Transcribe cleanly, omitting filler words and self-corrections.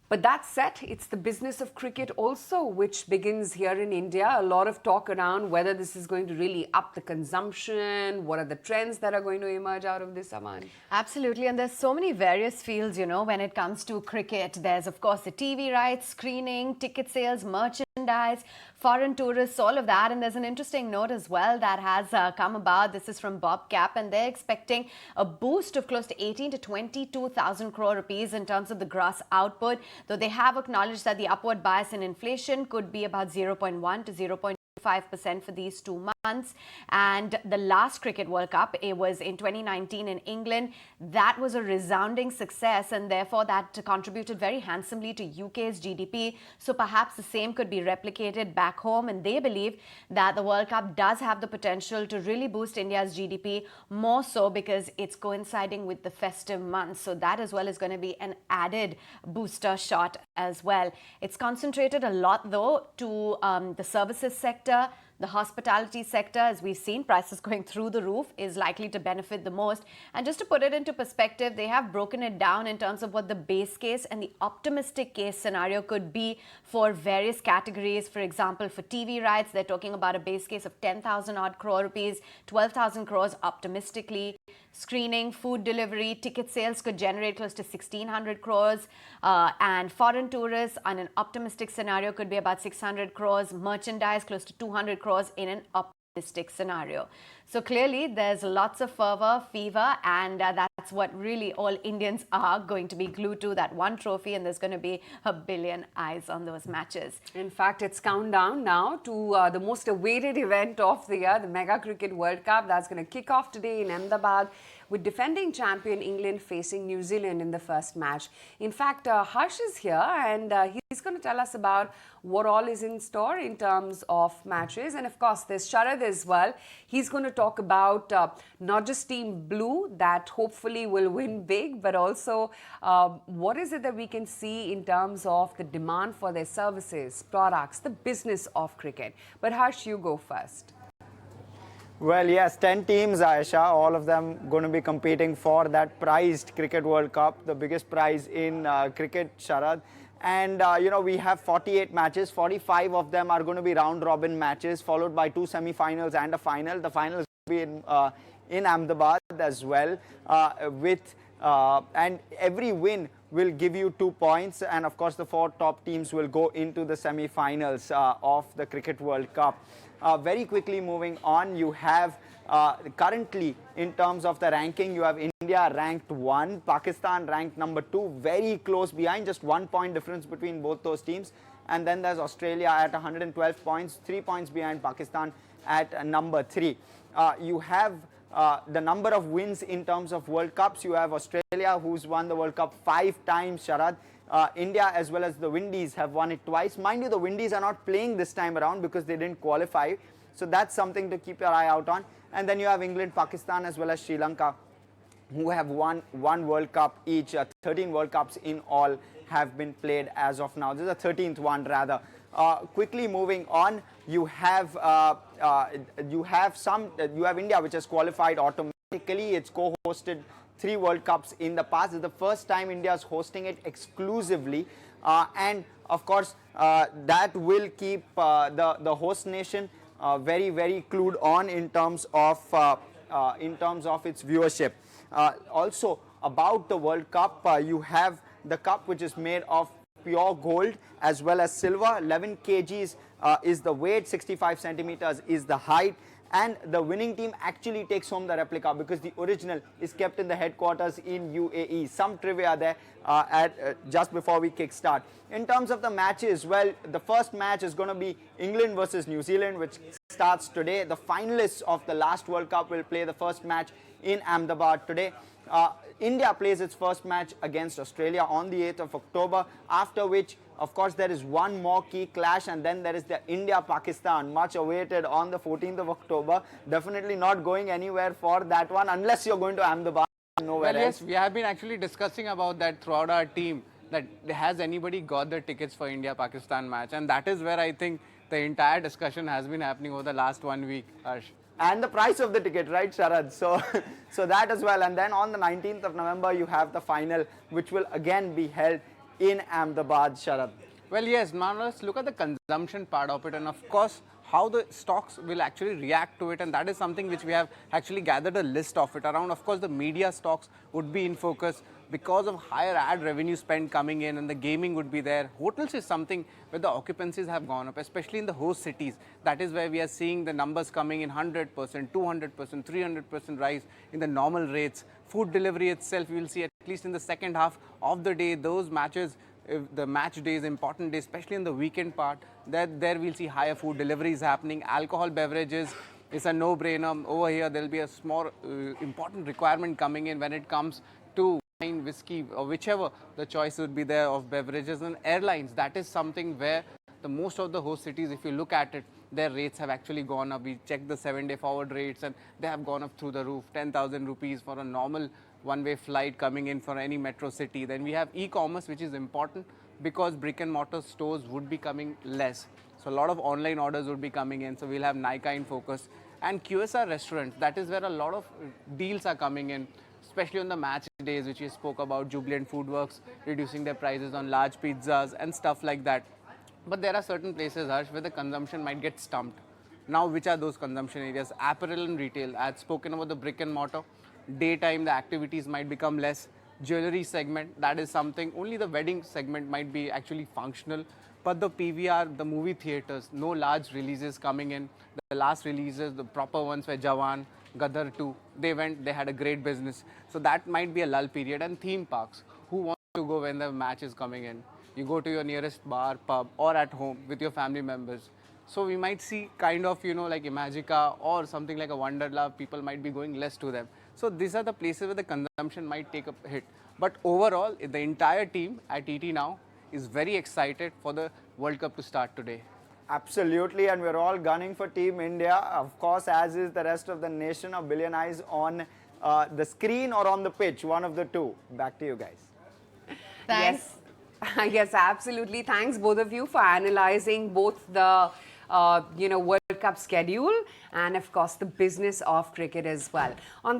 But that said, it's the business of cricket also, which begins here in India. A lot of talk around whether this is going to really up the consumption. What are the trends that are going to emerge out of this, Aman? Absolutely, and there's so many various fields, when it comes to cricket. There's, of course, the TV rights, screening, ticket sales, merchandise, foreign tourists, all of that. And there's an interesting note as well that has come about. This is from Bob Cap, and they're expecting a boost of close to 18 to 22,000 crore rupees in terms of the gross output, though they have acknowledged that the upward bias in inflation could be about 0.1 to 0.5% for these 2 months. And the last Cricket World Cup, it was in 2019 in England. That was a resounding success, and therefore that contributed very handsomely to UK's GDP. So perhaps the same could be replicated back home, and they believe that the World Cup does have the potential to really boost India's GDP, more so because it's coinciding with the festive months. So that as well is going to be an added booster shot as well. It's concentrated a lot though to the services sector. The hospitality sector, as we've seen, prices going through the roof, is likely to benefit the most. And just to put it into perspective, they have broken it down in terms of what the base case and the optimistic case scenario could be for various categories. For example, for TV rights, they're talking about a base case of 10,000 odd crore rupees, 12,000 crores optimistically. Screening, food delivery, ticket sales could generate close to 1,600 crores. And foreign tourists, on an optimistic scenario, could be about 600 crores. Merchandise, close to 200 crores in an optimistic scenario. So clearly, there's lots of fervor, fever, and that's what really all Indians are going to be glued to, that one trophy, and there's going to be a billion eyes on those matches. In fact, it's countdown now to the most awaited event of the year, the Mega Cricket World Cup. That's going to kick off today in Ahmedabad, with defending champion England facing New Zealand in the first match. In fact, Harsh is here, and he's going to tell us about what all is in store in terms of matches. And of course, there's Sharad as well. He's going to talk about not just Team Blue, that hopefully will win big, but also what is it that we can see in terms of the demand for their services, products, the business of cricket. But Harsh, you go first. Well, yes, 10 teams, Aisha, all of them going to be competing for that prized Cricket World Cup, the biggest prize in cricket, Sharad. And, we have 48 matches. 45 of them are going to be round-robin matches, followed by 2 semi-finals and a final. The final is going to be in Ahmedabad as well, and every win will give you 2 points. And, of course, the 4 top teams will go into the semi-finals of the Cricket World Cup. Very quickly moving on, you have currently in terms of the ranking, you have India ranked 1, Pakistan ranked number 2, very close behind, just 1 point difference between both those teams. And then there's Australia at 112 points, 3 points behind Pakistan at number 3. You have the number of wins in terms of World Cups. You have Australia, who's won the World Cup 5 times, Sharad. India as well as the Windies have won it twice. Mind you, the Windies are not playing this time around because they didn't qualify. So that's something to keep your eye out on. And then you have England, Pakistan as well as Sri Lanka, who have won 1 World Cup each. 13 World Cups in all have been played as of now. This is the 13th one rather. Quickly moving on, you have India, which has qualified automatically. It's co-hosted 3 World Cups in the past. It's the first time India is hosting it exclusively, and of course that will keep the host nation very, very clued on in terms of its viewership. Also about the World Cup, you have the cup, which is made of pure gold as well as silver. 11 kgs is the weight, 65 centimeters is the height. And the winning team actually takes home the replica because the original is kept in the headquarters in UAE. Some trivia there just before we kickstart. In terms of the matches, well, the first match is going to be England versus New Zealand, which starts today. The finalists of the last World Cup will play the first match in Ahmedabad today. India plays its first match against Australia on the 8th of October, after which, of course, there is one more key clash, and then there is the India-Pakistan, much awaited, on the 14th of October. Definitely not going anywhere for that one, unless you're going to Ahmedabad, nowhere else. Yes, we have been actually discussing about that throughout our team, that has anybody got the tickets for India-Pakistan match, and that is where I think the entire discussion has been happening over the last 1 week, Harsh. And the price of the ticket, right, Sharad? So that as well. And then on the 19th of November, you have the final, which will again be held in Ahmedabad, Sharad? Well, yes, now let's look at the consumption part of it, and of course, how the stocks will actually react to it, and that is something which we have actually gathered a list of it around. Of course, the media stocks would be in focus because of higher ad revenue spend coming in, and the gaming would be there. Hotels is something where the occupancies have gone up, especially in the host cities. That is where we are seeing the numbers coming in 100%, 200%, 300% rise in the normal rates. Food delivery itself, we will see at least in the second half of the day, those matches, if the match days, important days, especially in the weekend part, that there we'll see higher food deliveries happening. Alcohol beverages is a no-brainer. Over here, there'll be a small important requirement coming in when it comes to wine, whiskey, or whichever the choice would be there of beverages. And airlines, that is something where the most of the host cities, if you look at it, their rates have actually gone up. We checked the 7-day forward rates and they have gone up through the roof. 10,000 rupees for a normal one-way flight coming in for any metro city. Then we have e-commerce, which is important because brick and mortar stores would be coming less. So a lot of online orders would be coming in. So we'll have Nykaa in focus. And QSR restaurants, that is where a lot of deals are coming in, especially on the match days, which we spoke about. Jubilant Foodworks reducing their prices on large pizzas and stuff like that. But there are certain places, Harsh, where the consumption might get stumped. Now, which are those consumption areas? Apparel and retail. I had spoken about the brick and mortar. Daytime, the activities might become less. Jewelry segment, that is something. Only the wedding segment might be actually functional. But the PVR, the movie theaters, no large releases coming in. The last releases, the proper ones were Jawan, Gadar 2. They went, they had a great business. So that might be a lull period. And theme parks. Who wants to go when the match is coming in? You go to your nearest bar, pub, or at home with your family members. So we might see kind of, like Imagica or something like a Wonderla, people might be going less to them. So these are the places where the consumption might take a hit. But overall, the entire team at ET Now is very excited for the World Cup to start today. Absolutely, and we're all gunning for Team India, of course, as is the rest of the nation. A billion eyes on the screen or on the pitch, one of the two. Back to you guys. Thanks. Yes, yes, absolutely. Thanks both of you for analyzing both the World Cup schedule and of course the business of cricket as well. On